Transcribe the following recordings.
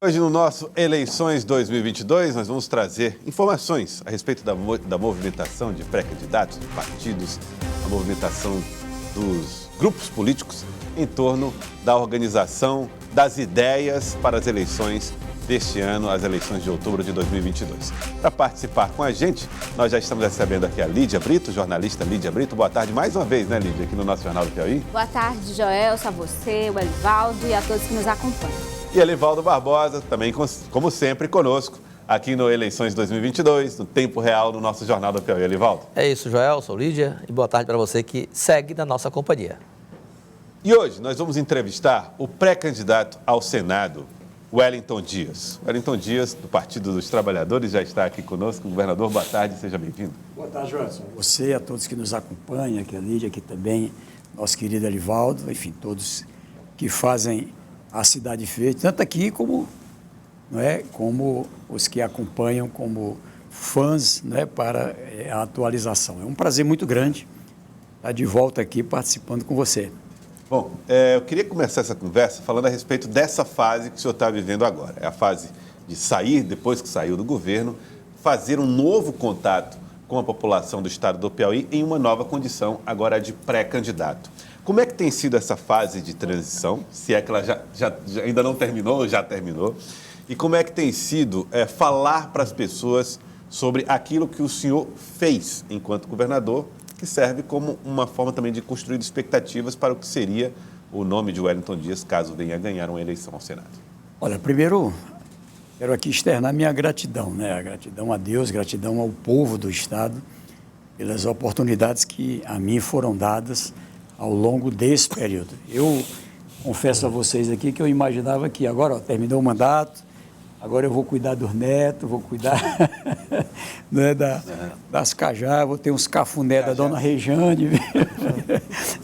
Hoje no nosso Eleições 2022, nós vamos trazer informações a respeito da movimentação de pré-candidatos, de partidos, a movimentação dos grupos políticos em torno da organização das ideias para as eleições deste ano, as eleições de outubro de 2022. Para participar com a gente, nós já estamos recebendo aqui a Lídia Brito, jornalista Lídia Brito. Boa tarde mais uma vez, né, Lídia, aqui no nosso Jornal do Piauí. Boa tarde, Joelson, a você, o Elivaldo e a todos que nos acompanham. E Elivaldo Barbosa, também, como sempre, conosco, aqui no Eleições 2022, no Tempo Real, no nosso Jornal do Piauí. Elivaldo. É isso, Joelson, Lídia, e boa tarde para você que segue na nossa companhia. E hoje nós vamos entrevistar o pré-candidato ao Senado, Wellington Dias. Wellington Dias, do Partido dos Trabalhadores, já está aqui conosco. Governador, boa tarde, seja bem-vindo. Boa tarde, Joelson. Você, a todos que nos acompanham, aqui a Lídia, aqui também, nosso querido Elivaldo, enfim, todos que fazem a cidade verde, tanto aqui como, não é, como os que acompanham como fãs, não é, para a atualização. É um prazer muito grande estar de volta aqui participando com você. Bom, eu queria começar essa conversa falando a respeito dessa fase que o senhor está vivendo agora. É a fase de sair, depois que saiu do governo, fazer um novo contato com a população do estado do Piauí em uma nova condição, agora de pré-candidato. Como é que tem sido essa fase de transição, se é que ela já ainda não terminou ou já terminou? E como é que tem sido falar para as pessoas sobre aquilo que o senhor fez enquanto governador, que serve como uma forma também de construir expectativas para o que seria o nome de Wellington Dias, caso venha a ganhar uma eleição ao Senado? Olha, primeiro, quero aqui externar minha gratidão, né? A gratidão a Deus, gratidão ao povo do Estado, pelas oportunidades que a mim foram dadas ao longo desse período. Eu confesso a vocês aqui que eu imaginava que agora, terminou o mandato, agora eu vou cuidar dos netos, vou cuidar né, das cajás, vou ter uns cafuné da dona Rejane.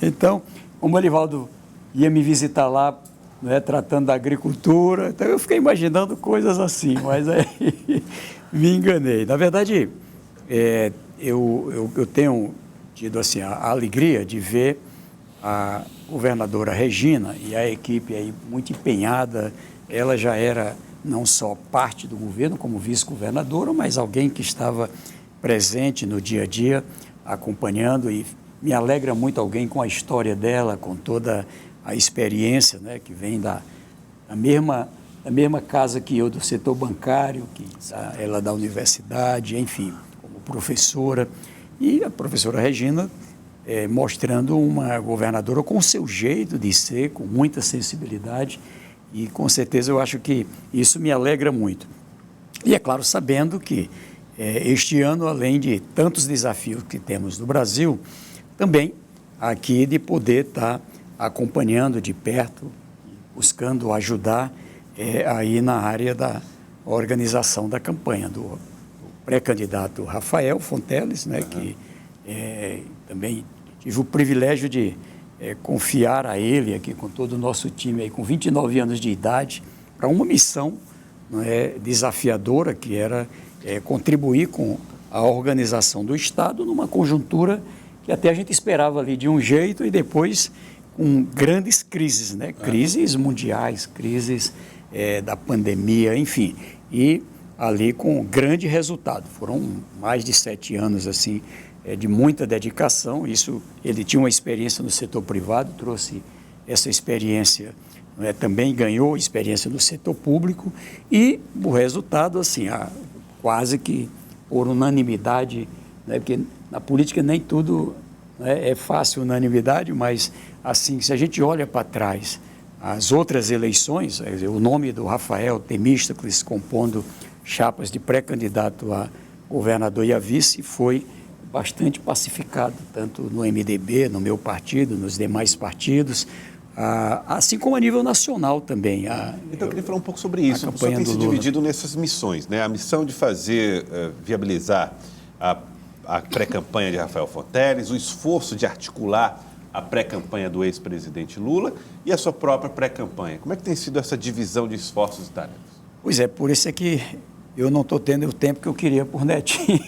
Então, como o Elivaldo ia me visitar lá, né, tratando da agricultura, então eu fiquei imaginando coisas assim, mas aí me enganei. Na verdade, eu tenho tido assim, a alegria de ver a governadora Regina e a equipe aí muito empenhada. Ela já era não só parte do governo como vice-governadora, mas alguém que estava presente no dia a dia, acompanhando, e me alegra muito alguém com a história dela, com toda a experiência, né, que vem da mesma casa que eu, do setor bancário, ela da universidade, enfim, como professora, e a professora Regina mostrando uma governadora com o seu jeito de ser, com muita sensibilidade. E, com certeza, eu acho que isso me alegra muito. E, é claro, sabendo que este ano, além de tantos desafios que temos no Brasil, também aqui de poder estar acompanhando de perto, buscando ajudar aí na área da organização da campanha do pré-candidato Rafael Fonteles, né, que também tive o privilégio de confiar a ele aqui com todo o nosso time aí, com 29 anos de idade, para uma missão desafiadora, que era contribuir com a organização do Estado numa conjuntura que até a gente esperava ali de um jeito e depois com grandes crises, né? Crises mundiais, crises da pandemia, enfim, e ali com grande resultado. Foram mais de 7 anos assim, de muita dedicação. Isso, ele tinha uma experiência no setor privado, trouxe essa experiência, também ganhou experiência no setor público, e o resultado, assim, quase que por unanimidade, né, porque na política nem tudo é fácil, unanimidade, mas, assim, se a gente olha para trás, as outras eleições, o nome do Rafael Temístocles compondo chapas de pré-candidato a governador e a vice foi bastante pacificado, tanto no MDB, no meu partido, nos demais partidos, assim como a nível nacional também. Então, eu queria falar um pouco sobre isso. O senhor tem se dividido nessas missões, né? A missão de fazer, viabilizar a pré-campanha de Rafael Fonteles, o esforço de articular a pré-campanha do ex-presidente Lula e a sua própria pré-campanha. Como é que tem sido essa divisão de esforços e tarefas? Pois é, por isso é que eu não estou tendo o tempo que eu queria por Netinho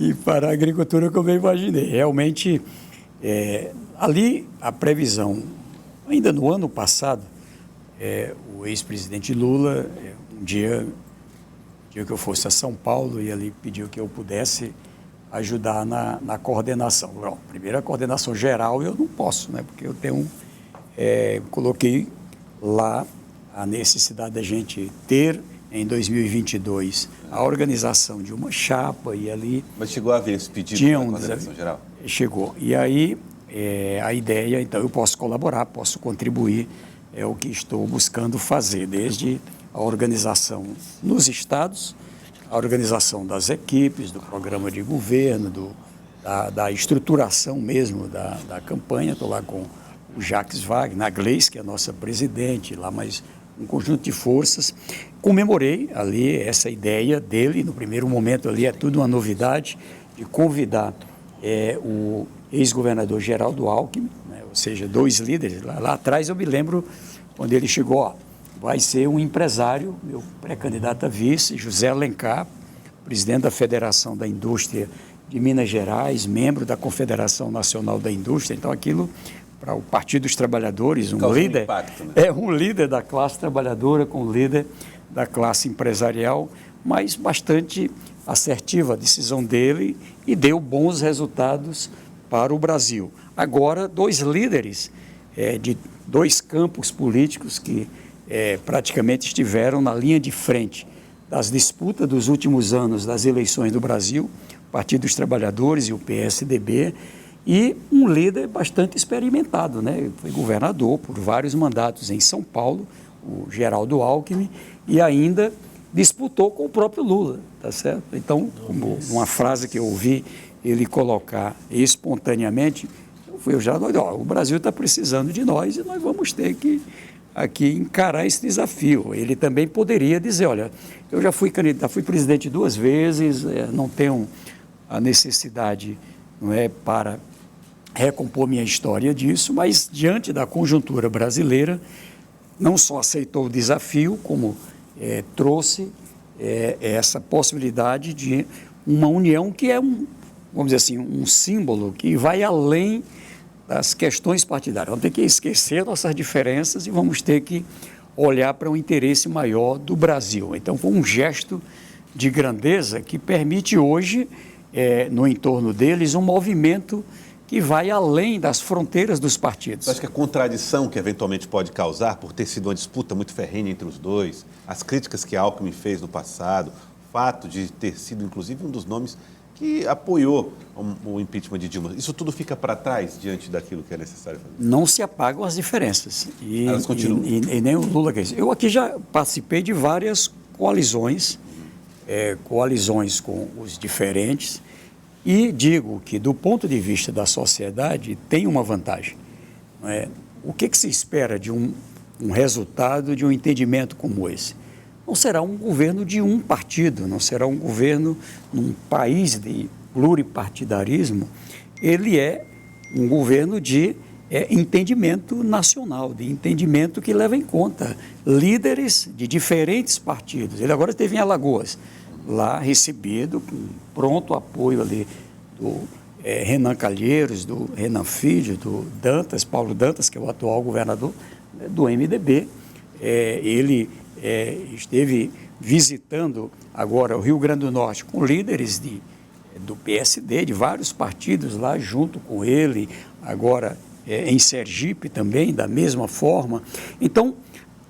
e para a agricultura que eu imaginei. Realmente, ali a previsão, ainda no ano passado, o ex-presidente Lula, um dia que eu fosse a São Paulo, e ele pediu que eu pudesse ajudar na coordenação. Bom, primeiro, a coordenação geral eu não posso, né? Porque eu coloquei lá a necessidade da gente ter, em 2022, a organização de uma chapa, e ali... Mas chegou a haver esse pedido da coordenação geral? Chegou. E aí, a ideia, então, eu posso colaborar, posso contribuir, é o que estou buscando fazer, desde a organização nos estados, a organização das equipes, do programa de governo, da estruturação mesmo da campanha. Estou lá com o Jacques Wagner, a Gleice, que é a nossa presidente, lá mais um conjunto de forças. Comemorei ali essa ideia dele, no primeiro momento ali é tudo uma novidade, de convidar o ex-governador Geraldo Alckmin, né, ou seja, 2 líderes. Lá atrás eu me lembro quando ele chegou, ó, vai ser um empresário, meu pré-candidato a vice, José Alencar, presidente da Federação da Indústria de Minas Gerais, membro da Confederação Nacional da Indústria. Então, aquilo, para o Partido dos Trabalhadores, um líder, impacto, né? um líder da classe trabalhadora com o líder da classe empresarial, mas bastante assertiva a decisão dele e deu bons resultados para o Brasil. Agora, 2 líderes de 2 campos políticos que praticamente estiveram na linha de frente das disputas dos últimos anos das eleições do Brasil, o Partido dos Trabalhadores e o PSDB, e um líder bastante experimentado, né? Foi governador por vários mandatos em São Paulo, o Geraldo Alckmin, e ainda disputou com o próprio Lula, tá certo? Então, como uma frase que eu ouvi ele colocar espontaneamente, o Brasil está precisando de nós e nós vamos ter que aqui encarar esse desafio. Ele também poderia dizer, olha, eu já fui candidato, fui presidente 2 vezes, não tenho a necessidade, não é, para recompor minha história disso, mas diante da conjuntura brasileira, não só aceitou o desafio, como trouxe essa possibilidade de uma união que é vamos dizer assim, um símbolo que vai além das questões partidárias. Vamos ter que esquecer nossas diferenças e vamos ter que olhar para um interesse maior do Brasil. Então, foi um gesto de grandeza que permite hoje, no entorno deles, um movimento que vai além das fronteiras dos partidos. Você acha que a contradição que eventualmente pode causar, por ter sido uma disputa muito ferrenha entre os dois, as críticas que Alckmin fez no passado, o fato de ter sido, inclusive, um dos nomes que apoiou o impeachment de Dilma, isso tudo fica para trás diante daquilo que é necessário fazer? Não se apagam as diferenças. Elas continuam. E nem o Lula quer dizer. Eu aqui já participei de várias coalizões, coalizões com os diferentes, e digo que, do ponto de vista da sociedade, tem uma vantagem. Não é? O que se espera de um resultado, de um entendimento como esse? Não será um governo de um partido, não será um governo num país de pluripartidarismo. Ele é um governo de entendimento nacional, de entendimento que leva em conta líderes de diferentes partidos. Ele agora esteve em Alagoas, lá recebido com pronto apoio ali do Renan Calheiros, do Renan Filho, do Dantas, Paulo Dantas, que é o atual governador do MDB. Ele esteve visitando agora o Rio Grande do Norte com líderes do PSD, de vários partidos lá junto com ele, agora em Sergipe também, da mesma forma. Então,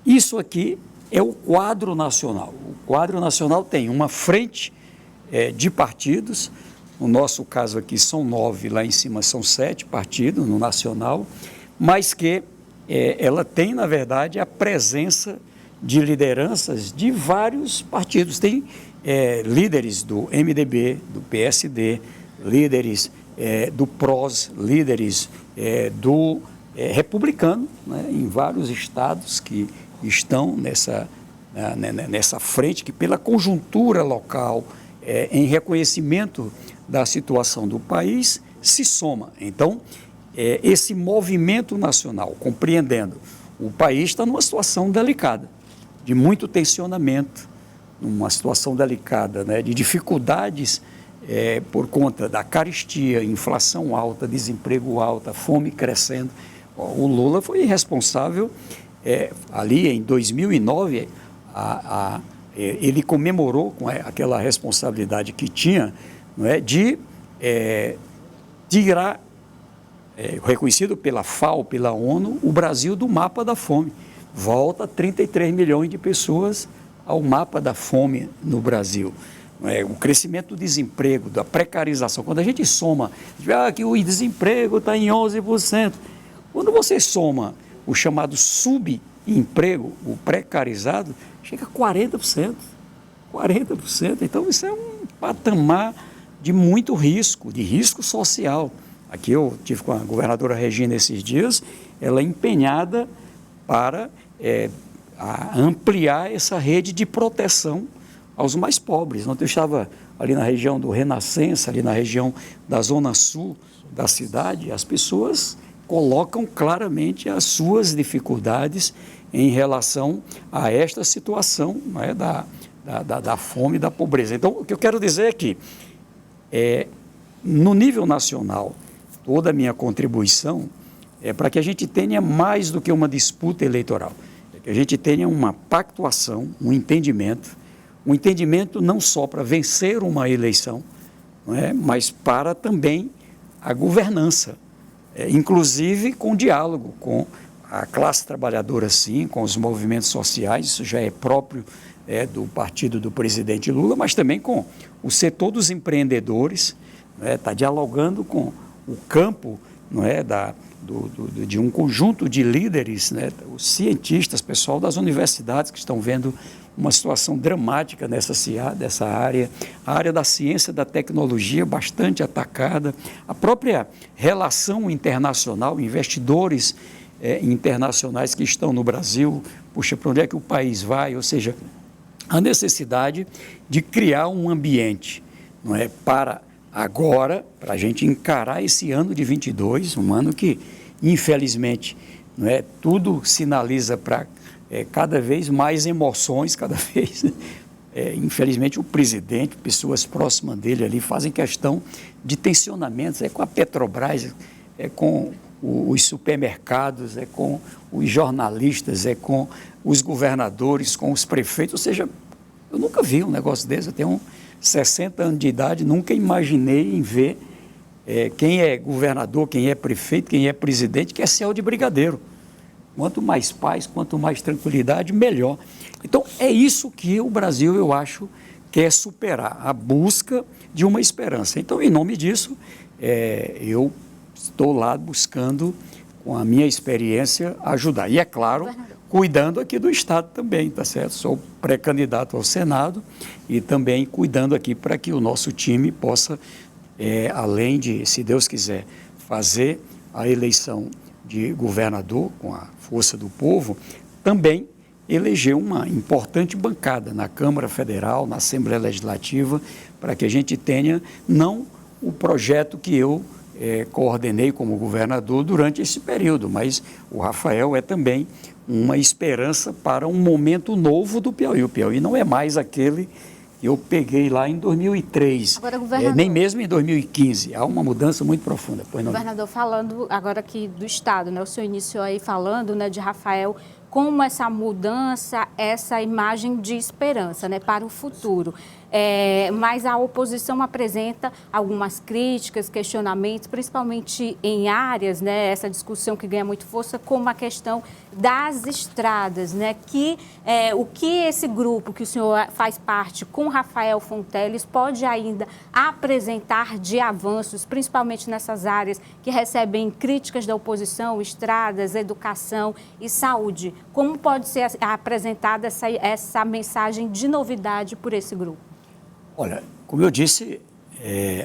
isso aqui é o quadro nacional. O quadro nacional tem uma frente de partidos, no nosso caso aqui são 9, lá em cima são 7 partidos no nacional, mas que ela tem, na verdade, a presença de lideranças de vários partidos. Tem líderes do MDB, do PSD, líderes do PROS, líderes do republicano, né, em vários estados que estão nessa frente, que pela conjuntura local, em reconhecimento da situação do país, se soma. Então, esse movimento nacional, compreendendo, o país está numa situação delicada, de muito tensionamento, numa situação delicada, né, de dificuldades por conta da carestia, inflação alta, desemprego alto, fome crescendo. O Lula foi responsável ali em 2009, ele comemorou com aquela responsabilidade que tinha, não é, de tirar, reconhecido pela FAO, pela ONU, o Brasil do mapa da fome. Volta 33 milhões de pessoas ao mapa da fome no Brasil. O crescimento do desemprego, da precarização. Quando a gente soma, que o desemprego está em 11%. Quando você soma o chamado subemprego, o precarizado, chega a 40%. 40%. Então, isso é um patamar de muito risco, de risco social. Aqui eu tive com a governadora Regina esses dias, ela é empenhada para ampliar essa rede de proteção aos mais pobres. Ontem eu estava ali na região do Renascença, ali na região da zona sul da cidade, as pessoas colocam claramente as suas dificuldades em relação a esta situação, não é, da fome e da pobreza. Então, o que eu quero dizer é que, no nível nacional, toda a minha contribuição é para que a gente tenha mais do que uma disputa eleitoral, que a gente tenha uma pactuação, um entendimento não só para vencer uma eleição, não é, mas para também a governança, inclusive com diálogo com a classe trabalhadora, sim, com os movimentos sociais, isso já é próprio do partido do presidente Lula, mas também com o setor dos empreendedores, está dialogando com o campo, não é, de um conjunto de líderes, né, os cientistas, pessoal das universidades que estão vendo uma situação dramática dessa área, a área da ciência, da tecnologia bastante atacada, a própria relação internacional, investidores internacionais que estão no Brasil, puxa, para onde é que o país vai? Ou seja, a necessidade de criar um ambiente, não é, para agora, para a gente encarar esse ano de 22, um ano que, infelizmente, não é, tudo sinaliza para cada vez mais emoções, cada vez, infelizmente, o presidente, pessoas próximas dele ali fazem questão de tensionamentos, com a Petrobras, com os supermercados, com os jornalistas, com os governadores, com os prefeitos, ou seja, eu nunca vi um negócio desse, eu tenho 60 anos de idade, nunca imaginei em ver quem é governador, quem é prefeito, quem é presidente, que é céu de brigadeiro. Quanto mais paz, quanto mais tranquilidade, melhor. Então, é isso que o Brasil, eu acho, quer superar, a busca de uma esperança. Então, em nome disso, eu estou lá buscando, com a minha experiência, ajudar. E, é claro, cuidando aqui do Estado também, tá certo? Sou pré-candidato ao Senado e também cuidando aqui para que o nosso time possa, além de, se Deus quiser, fazer a eleição de governador com a força do povo, também eleger uma importante bancada na Câmara Federal, na Assembleia Legislativa, para que a gente tenha não o projeto que eu coordenei como governador durante esse período, mas o Rafael é também uma esperança para um momento novo do Piauí. O Piauí não é mais aquele que eu peguei lá em 2003, agora, governador, nem mesmo em 2015. Há uma mudança muito profunda. Governador, falando agora aqui do Estado, né? O senhor iniciou aí falando, né, de Rafael, como essa mudança, essa imagem de esperança, né, para o futuro. Mas a oposição apresenta algumas críticas, questionamentos, principalmente em áreas, né, essa discussão que ganha muito força, como a questão das estradas, né, o que esse grupo que o senhor faz parte com Rafael Fonteles pode ainda apresentar de avanços, principalmente nessas áreas que recebem críticas da oposição, estradas, educação e saúde. Como pode ser apresentada essa mensagem de novidade por esse grupo? Olha, como eu disse,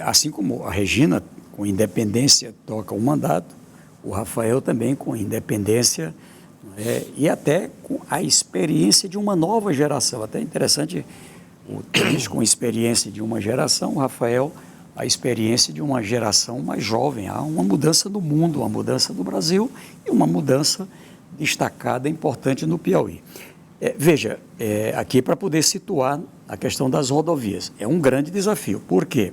assim como a Regina, com independência, toca o mandato, o Rafael também com independência e até com a experiência de uma nova geração. Até interessante, o Teles com experiência de uma geração, o Rafael a experiência de uma geração mais jovem. Há uma mudança do mundo, uma mudança do Brasil e uma mudança destacada, importante no Piauí. Veja, aqui para poder situar a questão das rodovias, é um grande desafio. Por quê?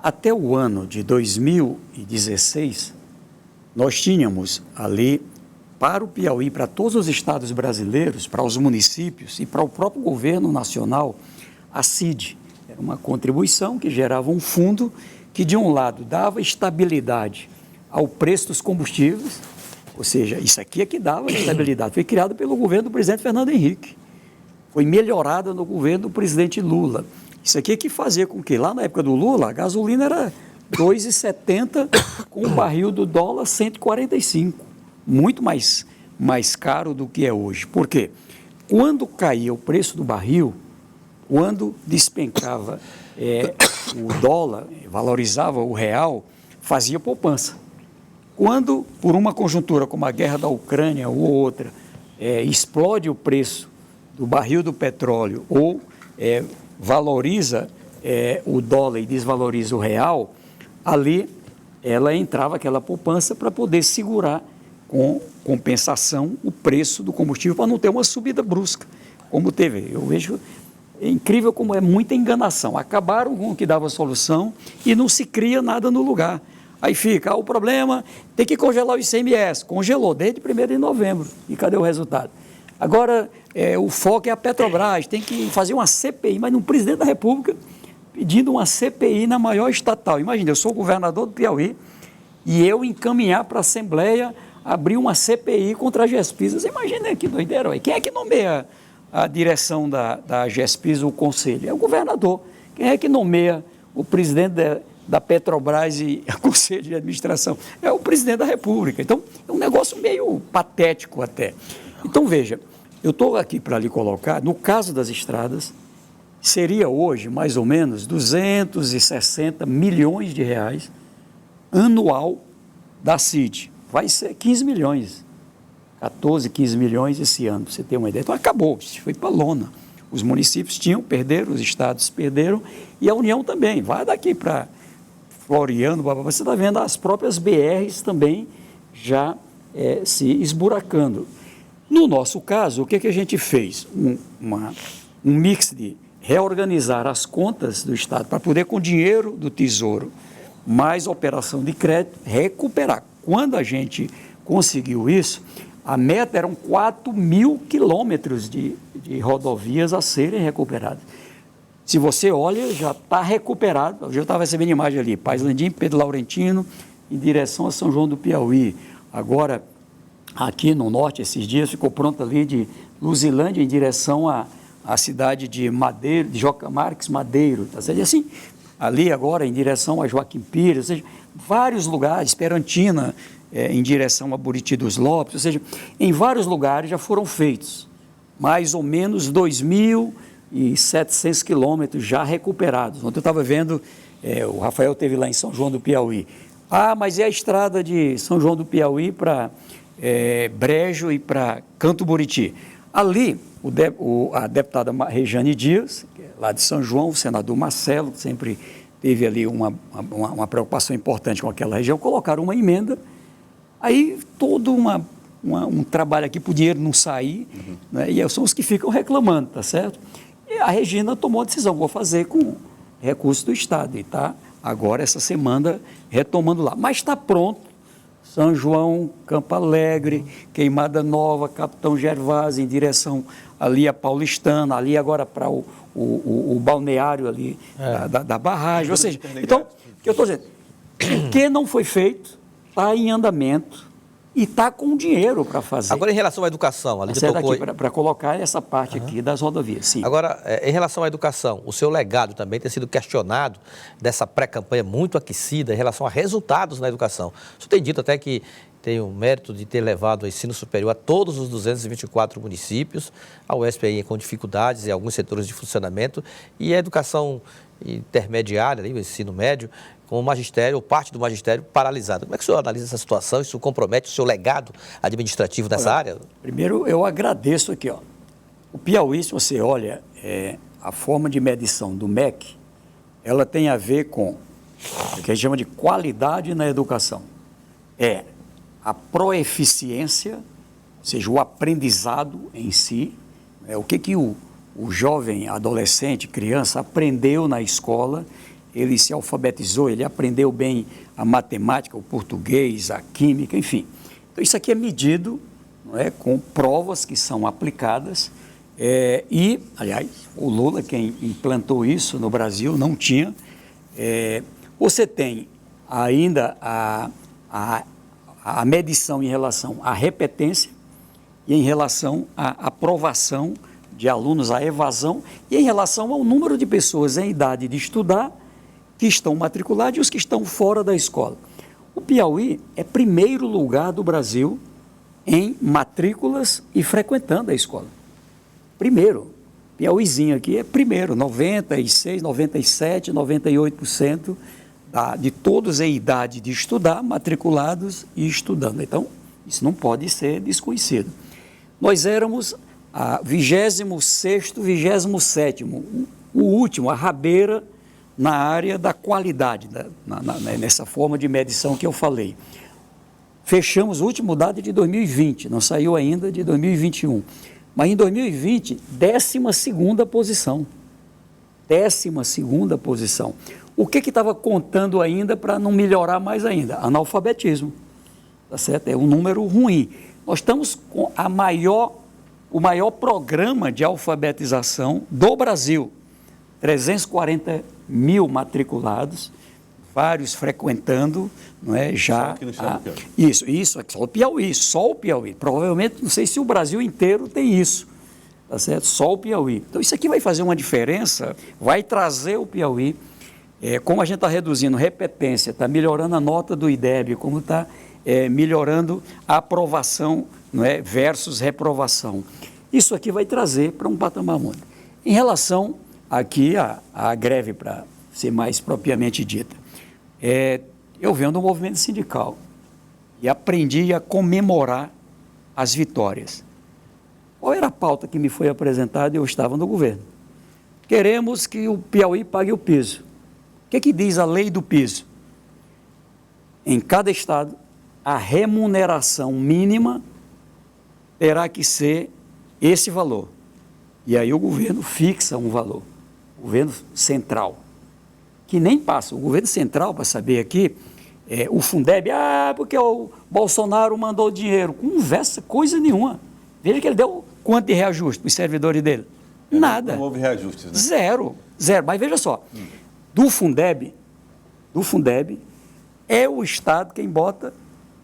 Até o ano de 2016, nós tínhamos ali para o Piauí, para todos os estados brasileiros, para os municípios e para o próprio governo nacional, a CID. Era uma contribuição que gerava um fundo que, de um lado, dava estabilidade ao preço dos combustíveis, ou seja, isso aqui é que dava estabilidade. Foi criado pelo governo do presidente Fernando Henrique. Foi melhorada no governo do presidente Lula. Isso aqui é que fazia com que, lá na época do Lula, a gasolina era R$ 2,70, com o barril do dólar 145. Muito mais caro do que é hoje. Por quê? Quando caía o preço do barril, quando despencava o dólar, valorizava o real, fazia poupança. Quando, por uma conjuntura como a guerra da Ucrânia ou outra, explode o preço do barril do petróleo ou valoriza o dólar e desvaloriza o real, ali ela entrava aquela poupança para poder segurar com compensação o preço do combustível para não ter uma subida brusca, como teve. Eu vejo, é incrível como é muita enganação. Acabaram com o que dava solução e não se cria nada no lugar. Aí fica, o problema, tem que congelar o ICMS. Congelou desde 1º de novembro. E cadê o resultado? Agora, o foco é a Petrobras, tem que fazer uma CPI, mas no presidente da República pedindo uma CPI na maior estatal. Imagina, eu sou o governador do Piauí e eu encaminhar para a Assembleia abrir uma CPI contra a GESPIS. Você imagina que doideira. Quem é que nomeia a direção da GESPIS, o conselho? É o governador. Quem é que nomeia o presidente da Petrobras e o conselho de administração? É o presidente da República. Então, é um negócio meio patético até. Então, veja, eu estou aqui para lhe colocar, no caso das estradas, seria hoje mais ou menos 260 milhões de reais anual da CID. Vai ser 15 milhões, 14, 15 milhões esse ano, para você ter uma ideia. Então, acabou, foi para a lona. Os municípios perderam, os estados perderam, e a União também. Vai daqui para Floriano, você está vendo as próprias BRs também já se esburacando. No nosso caso, o que a gente fez? Um mix de reorganizar as contas do Estado para poder, com dinheiro do Tesouro, mais operação de crédito, recuperar. Quando a gente conseguiu isso, a meta eram 4 mil quilômetros de rodovias a serem recuperadas. Se você olha, já está recuperado. Hoje eu estava recebendo imagem ali, Paz Landim, Pedro Laurentino, em direção a São João do Piauí. Agora, aqui no norte, esses dias, ficou pronto ali de Luzilândia em direção à cidade de Madeiro, de Joca Marques Madeiro, tá certo? E assim, ali agora em direção a Joaquim Pires, ou seja, vários lugares, Esperantina, em direção a Buriti dos Lopes, ou seja, em vários lugares já foram feitos mais ou menos 2.700 quilômetros já recuperados. Ontem eu estava vendo, o Rafael esteve lá em São João do Piauí. Ah, mas é a estrada de São João do Piauí para Brejo e para Canto Buriti. Ali, a deputada Rejane Dias, lá de São João, o senador Marcelo, que sempre teve ali uma preocupação importante com aquela região, colocaram uma emenda, aí todo um trabalho aqui para o dinheiro não sair, né? E são os que ficam reclamando, tá certo? E a Regina tomou a decisão, vou fazer com recursos do Estado, e está agora essa semana retomando lá. Mas está pronto, São João, Campo Alegre, Queimada Nova, Capitão Gervásio, em direção ali a Paulistana, ali agora para o balneário ali da barragem. Ou seja, então, o que eu estou dizendo, o que não foi feito está em andamento e está com dinheiro para fazer. Agora, em relação à educação, ali para colocar essa parte aqui das rodovias, sim. Agora, em relação à educação, o seu legado também tem sido questionado dessa pré-campanha muito aquecida em relação a resultados na educação. O senhor tem dito até que tem o mérito de ter levado o ensino superior a todos os 224 municípios, a UESP com dificuldades em alguns setores de funcionamento, e a educação intermediária, o ensino médio, com o magistério, ou parte do magistério, paralisado. Como é que o senhor analisa essa situação? Isso compromete o seu legado administrativo nessa área? Primeiro, eu agradeço aqui. O Piauí, se você olha, a forma de medição do MEC, ela tem a ver com o que a gente chama de qualidade na educação. A proeficiência, ou seja, o aprendizado em si, o que o jovem, adolescente, criança aprendeu na escola, ele se alfabetizou, ele aprendeu bem a matemática, o português, a química, enfim. Então, isso aqui é medido não é, com provas que são aplicadas. E, aliás, o Lula, quem implantou isso no Brasil, não tinha. Você tem ainda a medição em relação à repetência e em relação à aprovação de alunos, à evasão e em relação ao número de pessoas em idade de estudar que estão matriculadas e os que estão fora da escola. O Piauí é primeiro lugar do Brasil em matrículas e frequentando a escola. Primeiro. Piauízinho aqui é primeiro, 96%, 97%, 98% de todos em idade de estudar, matriculados e estudando. Então, isso não pode ser desconhecido. Nós éramos a 26º, 27º, o último, a rabeira na área da qualidade, nessa forma de medição que eu falei. Fechamos o último dado de 2020, não saiu ainda de 2021. Mas em 2020, 12ª posição. 12ª posição. O que estava contando ainda para não melhorar mais ainda? Analfabetismo. Tá certo? É um número ruim. Nós estamos com o maior programa de alfabetização do Brasil. 340 mil matriculados, vários frequentando, não é, já... Isso, é só o Piauí. Provavelmente, não sei se o Brasil inteiro tem isso, tá certo? Só o Piauí. Então, isso aqui vai fazer uma diferença, vai trazer o Piauí, como a gente está reduzindo repetência, está melhorando a nota do IDEB, como está melhorando a aprovação, não é, versus reprovação. Isso aqui vai trazer para um patamar muito. Em relação aqui à greve, para ser mais propriamente dita, eu venho do movimento sindical e aprendi a comemorar as vitórias. Qual era a pauta que me foi apresentada e eu estava no governo? Queremos que o Piauí pague o piso. O que diz a lei do piso? Em cada estado, a remuneração mínima terá que ser esse valor. E aí o governo fixa um valor, o governo central, que nem passa. O governo central, para saber aqui, o Fundeb, porque o Bolsonaro mandou dinheiro. Conversa, coisa nenhuma. Veja que ele deu quanto de reajuste para os servidores dele? Nada. Não houve reajustes, né? Zero. Mas veja só, do Fundeb, é o Estado quem bota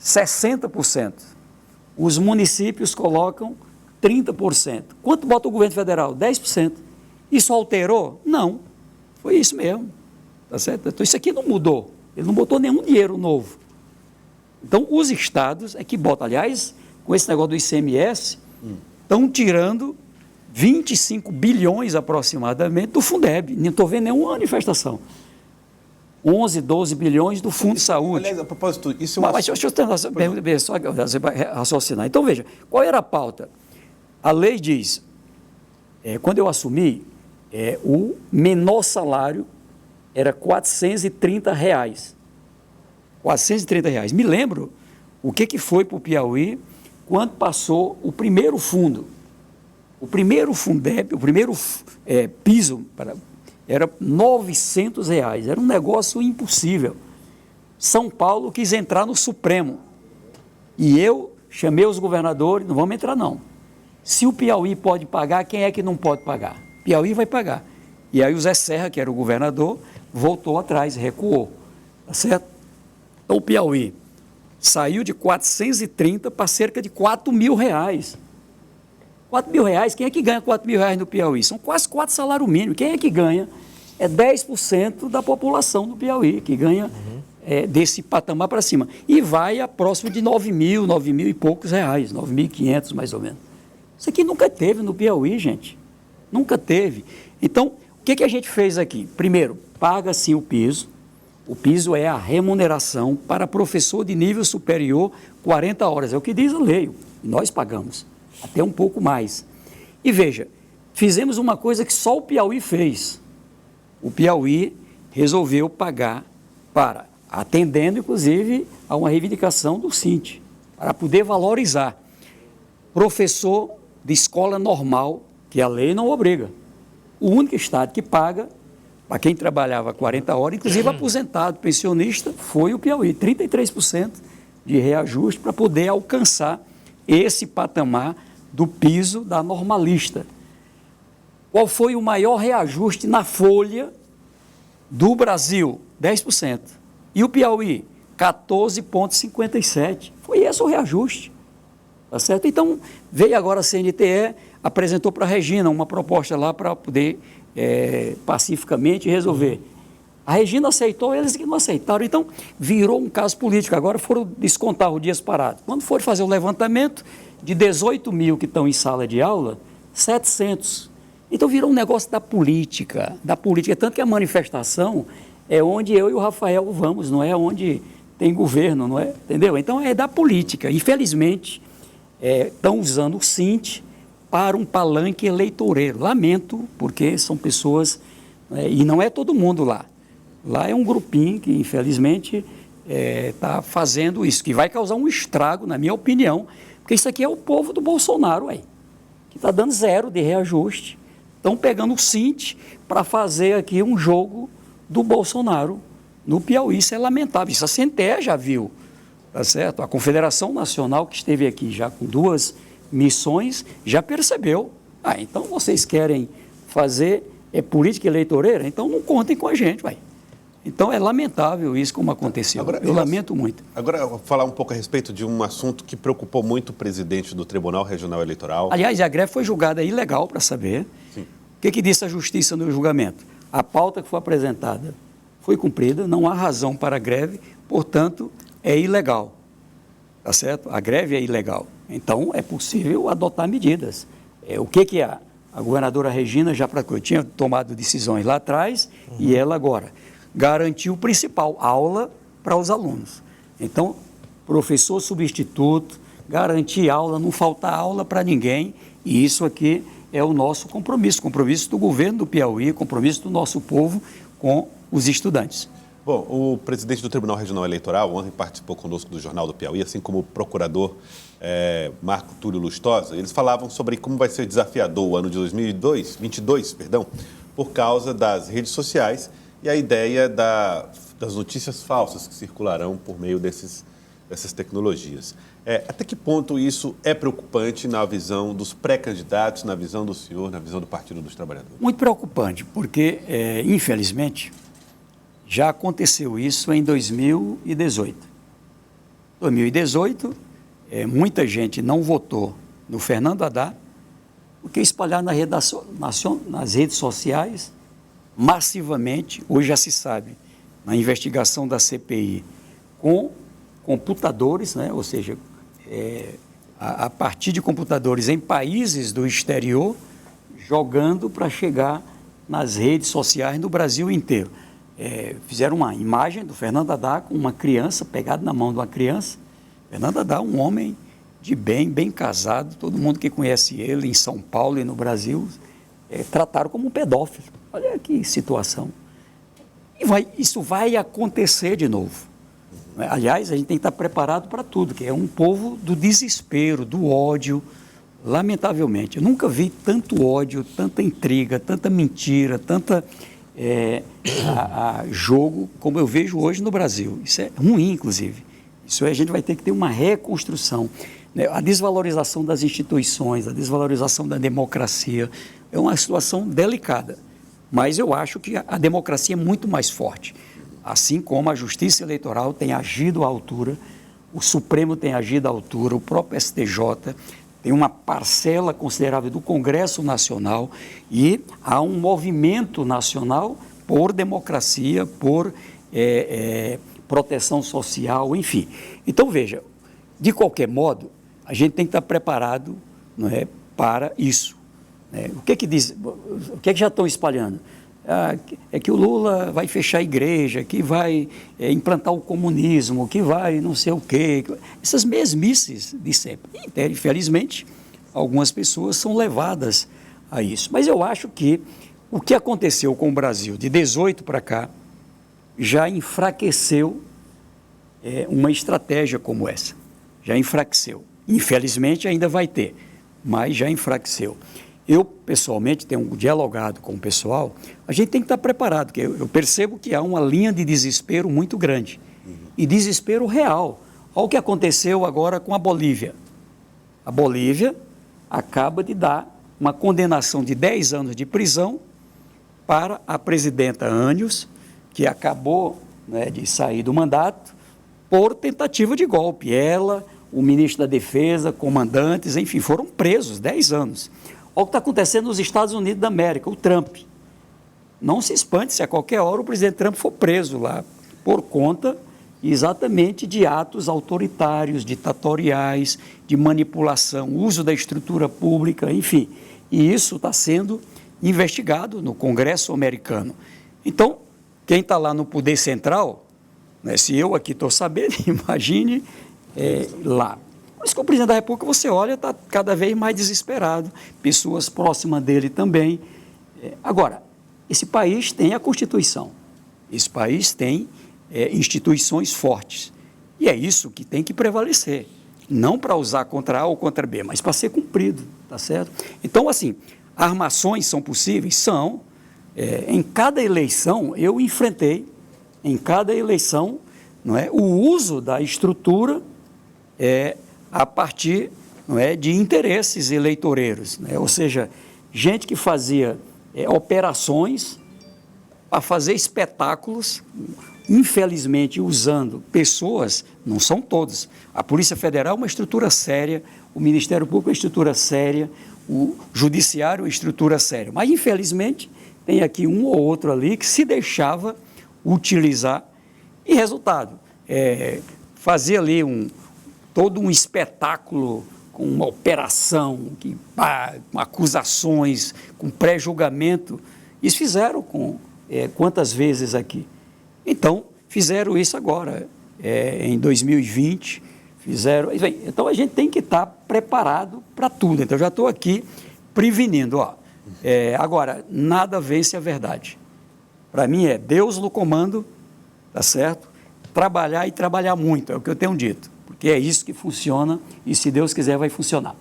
60%. Os municípios colocam 30%. Quanto bota o governo federal? 10%. Isso alterou? Não. Foi isso mesmo. Tá certo? Então, isso aqui não mudou. Ele não botou nenhum dinheiro novo. Então, os estados é que botam. Aliás, com esse negócio do ICMS, estão tirando 25 bilhões aproximadamente do Fundeb. Não estou vendo nenhuma manifestação. 11, 12 bilhões do Fundo de Saúde. Aliás, a propósito, isso é Mas deixa eu tentar só raciocinar. Então, veja, qual era a pauta? A lei diz, quando eu assumi, o menor salário era R$ 430. R$ 430. Me lembro o que foi para o Piauí quando passou o primeiro fundo. O primeiro Fundeb, o primeiro piso era R$ 900. Era um negócio impossível. São Paulo quis entrar no Supremo. E eu chamei os governadores, não vamos entrar não. Se o Piauí pode pagar, quem é que não pode pagar? Piauí vai pagar. E aí o Zé Serra, que era o governador, voltou atrás, recuou. Tá certo? Então o Piauí saiu de 430 para cerca de R$ 4.000. R$ 4.000, quem é que ganha R$ 4.000 no Piauí? São quase 4 salários mínimos. Quem é que ganha? É 10% da população do Piauí, que ganha desse patamar para cima. E vai a próximo de 9.000 e poucos reais, 9.500 mais ou menos. Isso aqui nunca teve no Piauí, gente. Nunca teve. Então, o que a gente fez aqui? Primeiro, paga-se o piso. O piso é a remuneração para professor de nível superior, 40 horas. É o que diz a lei. E nós pagamos. Até um pouco mais. E veja, fizemos uma coisa que só o Piauí fez. O Piauí resolveu pagar atendendo inclusive a uma reivindicação do Sint, para poder valorizar. Professor de escola normal, que a lei não obriga. O único estado que paga, para quem trabalhava 40 horas, inclusive aposentado, pensionista, foi o Piauí. 33% de reajuste para poder alcançar esse patamar do piso da normalista. Qual foi o maior reajuste na folha do Brasil? 10%. E o Piauí? 14,57%. Foi esse o reajuste. Tá certo? Então, veio agora a CNTE, apresentou para a Regina uma proposta lá para poder pacificamente resolver. A Regina aceitou, eles que não aceitaram. Então, virou um caso político. Agora foram descontar o dias parados. Quando foram fazer o levantamento, de 18 mil que estão em sala de aula, 700. Então, virou um negócio da política. Tanto que a manifestação é onde eu e o Rafael vamos, não é onde tem governo, não é? Entendeu? Então, é da política. Infelizmente, estão usando o Sint para um palanque eleitoreiro. Lamento, porque são pessoas, e não é todo mundo lá. Lá é um grupinho que, infelizmente, está fazendo isso, que vai causar um estrago, na minha opinião, porque isso aqui é o povo do Bolsonaro, que está dando 0 de reajuste. Estão pegando o Sint para fazer aqui um jogo do Bolsonaro no Piauí. Isso é lamentável. Isso a CNTE já viu, tá certo? A Confederação Nacional, que esteve aqui já com 2 missões, já percebeu. Então vocês querem fazer política eleitoreira? Então não contem com a gente, Então é lamentável isso como aconteceu. Agora, eu lamento muito. Agora, eu vou falar um pouco a respeito de um assunto que preocupou muito o presidente do Tribunal Regional Eleitoral. Aliás, a greve foi julgada ilegal, para saber. Sim. O que disse a Justiça no julgamento? A pauta que foi apresentada foi cumprida, não há razão para a greve, portanto, é ilegal. Tá certo? A greve é ilegal. Então, é possível adotar medidas. O que a governadora Regina já praticou? Tinha tomado decisões lá atrás e ela agora garantiu o principal, aula para os alunos. Então, professor substituto, garantir aula, não faltar aula para ninguém, e isso aqui é o nosso compromisso do governo do Piauí, compromisso do nosso povo com os estudantes. Bom, o presidente do Tribunal Regional Eleitoral ontem participou conosco do Jornal do Piauí, assim como o procurador Marco Túlio Lustosa. Eles falavam sobre como vai ser desafiador o ano de 2022, por causa das redes sociais e a ideia das notícias falsas que circularão por meio dessas tecnologias. Até que ponto isso é preocupante na visão dos pré-candidatos, na visão do senhor, na visão do Partido dos Trabalhadores? Muito preocupante, porque, infelizmente, já aconteceu isso em 2018. 2018, muita gente não votou no Fernando Haddad, porque espalhar nas redes sociais, massivamente, hoje já se sabe, na investigação da CPI, com computadores, ou seja, a partir de computadores em países do exterior, jogando para chegar nas redes sociais no Brasil inteiro. Fizeram uma imagem do Fernando Haddad com uma criança, pegada na mão de uma criança. Fernando Haddad, um homem de bem casado, todo mundo que conhece ele em São Paulo e no Brasil, trataram como um pedófilo. Olha que situação. E isso vai acontecer de novo. Aliás, a gente tem que estar preparado para tudo, que é um povo do desespero, do ódio, lamentavelmente. Eu nunca vi tanto ódio, tanta intriga, tanta mentira, tanta jogo como eu vejo hoje no Brasil. Isso é ruim, inclusive. Isso a gente vai ter que ter uma reconstrução. A desvalorização das instituições, a desvalorização da democracia, é uma situação delicada. Mas eu acho que a democracia é muito mais forte. Assim como a Justiça Eleitoral tem agido à altura, o Supremo tem agido à altura, o próprio STJ, tem uma parcela considerável do Congresso Nacional e há um movimento nacional por democracia, por proteção social, enfim. Então, veja, de qualquer modo, a gente tem que estar preparado, para isso. O que já estão espalhando? É que o Lula vai fechar a igreja, que vai implantar o comunismo, que vai não sei o quê. Essas mesmices de sempre. E, infelizmente, algumas pessoas são levadas a isso. Mas eu acho que o que aconteceu com o Brasil de 18 para cá já enfraqueceu uma estratégia como essa. Já enfraqueceu. Infelizmente, ainda vai ter, mas já enfraqueceu. Eu, pessoalmente, tenho dialogado com o pessoal, a gente tem que estar preparado, porque eu percebo que há uma linha de desespero muito grande, e desespero real. Olha o que aconteceu agora com a Bolívia. a Bolívia acaba de dar uma condenação de 10 anos de prisão para a presidenta Áñez, que acabou, né, de sair do mandato por tentativa de golpe. Ela, o ministro da Defesa, comandantes, enfim, foram presos 10 anos. Olha o que está acontecendo nos Estados Unidos da América, o Trump. Não se espante se a qualquer hora o presidente Trump for preso lá, por conta exatamente de atos autoritários, ditatoriais, de manipulação, uso da estrutura pública, enfim. E isso está sendo investigado no Congresso americano. Então, quem está lá no poder central, né, se eu aqui estou sabendo, imagine lá. Por isso que o presidente da República, você olha, está cada vez mais desesperado, pessoas próximas dele também. Agora, esse país tem a Constituição, esse país tem instituições fortes, e é isso que tem que prevalecer, não para usar contra A ou contra B, mas para ser cumprido, tá certo? Então, assim, armações são possíveis? São. Em cada eleição, eu enfrentei, em cada eleição, não é, o uso da estrutura a partir, não é, de interesses eleitoreiros, né? Ou seja, gente que fazia operações para fazer espetáculos, infelizmente usando pessoas, não são todos. A Polícia Federal é uma estrutura séria, o Ministério Público é uma estrutura séria, o Judiciário é uma estrutura séria, mas infelizmente tem aqui um ou outro ali que se deixava utilizar e resultado, fazia ali todo um espetáculo com uma operação, com acusações, com pré-julgamento. Isso fizeram com quantas vezes aqui? Então, fizeram isso agora, em 2020, fizeram... Então, a gente tem que estar preparado para tudo. Então, eu já estou aqui prevenindo. Agora, nada vence a verdade. Para mim é Deus no comando, tá certo? Trabalhar e trabalhar muito, é o que eu tenho dito. Porque é isso que funciona e, se Deus quiser, vai funcionar.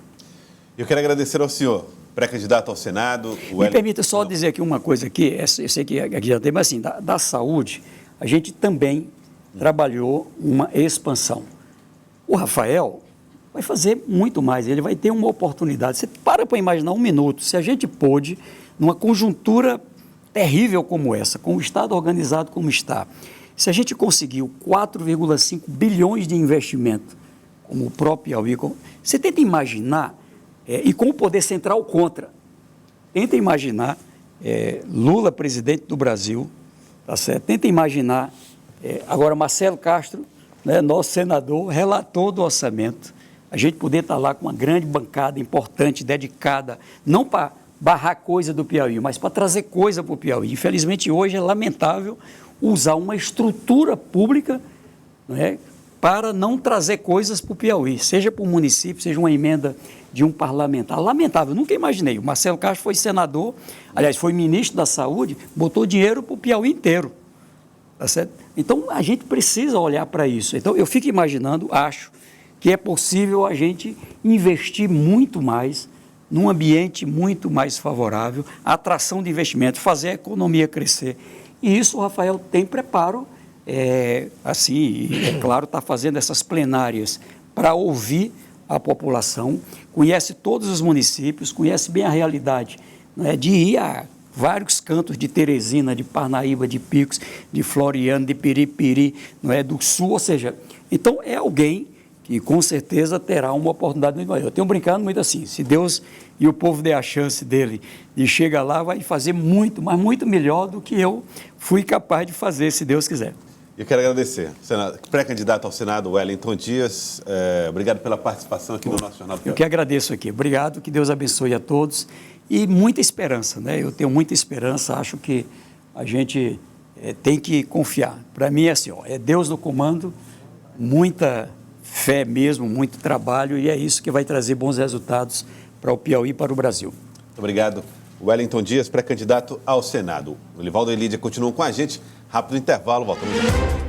Eu quero agradecer ao senhor, pré-candidato ao Senado. Me permita só dizer aqui uma coisa aqui, eu sei que aqui já tem, mas assim, da saúde, a gente também trabalhou uma expansão. O Rafael vai fazer muito mais, ele vai ter uma oportunidade. Você para imaginar um minuto, se a gente pôde, numa conjuntura terrível como essa, com o Estado organizado como está, se a gente conseguiu 4,5 bilhões de investimento, como o próprio Piauí, você tenta imaginar, e com o poder central contra, tenta imaginar Lula presidente do Brasil, tá certo? Tenta imaginar, agora Marcelo Castro, né, nosso senador, relator do orçamento, a gente poder estar lá com uma grande bancada importante, dedicada, não para barrar coisa do Piauí, mas para trazer coisa para o Piauí. Infelizmente, hoje é lamentável usar uma estrutura pública, né, para não trazer coisas para o Piauí, seja para o município, seja uma emenda de um parlamentar. Lamentável, nunca imaginei. O Marcelo Castro foi senador, aliás, foi ministro da Saúde, botou dinheiro para o Piauí inteiro. Tá certo? Então, a gente precisa olhar para isso. Então, eu fico imaginando, acho que é possível a gente investir muito mais, num ambiente muito mais favorável, a atração de investimento, fazer a economia crescer. E isso o Rafael tem preparo, assim, é claro, está fazendo essas plenárias para ouvir a população, conhece todos os municípios, conhece bem a realidade, né, de ir a vários cantos de Teresina, de Parnaíba, de Picos, de Floriano, de Piripiri, não é, do Sul, ou seja, então é alguém que com certeza terá uma oportunidade muito maior. Eu tenho brincado muito assim, se Deus e o povo der a chance dele de chegar lá, vai fazer muito, mas muito melhor do que eu fui capaz de fazer, se Deus quiser. Eu quero agradecer, pré-candidato ao Senado, Wellington Dias, obrigado pela participação aqui no nosso Jornal do Piauí. Eu que agradeço aqui, obrigado, que Deus abençoe a todos e muita esperança, né? Eu tenho muita esperança, acho que a gente tem que confiar. Para mim é assim, é Deus no comando, muita fé mesmo, muito trabalho, e é isso que vai trazer bons resultados para o Piauí e para o Brasil. Muito obrigado. Wellington Dias, pré-candidato ao Senado. O Livaldo e Lídia continuam com a gente. Rápido intervalo, voltamos já.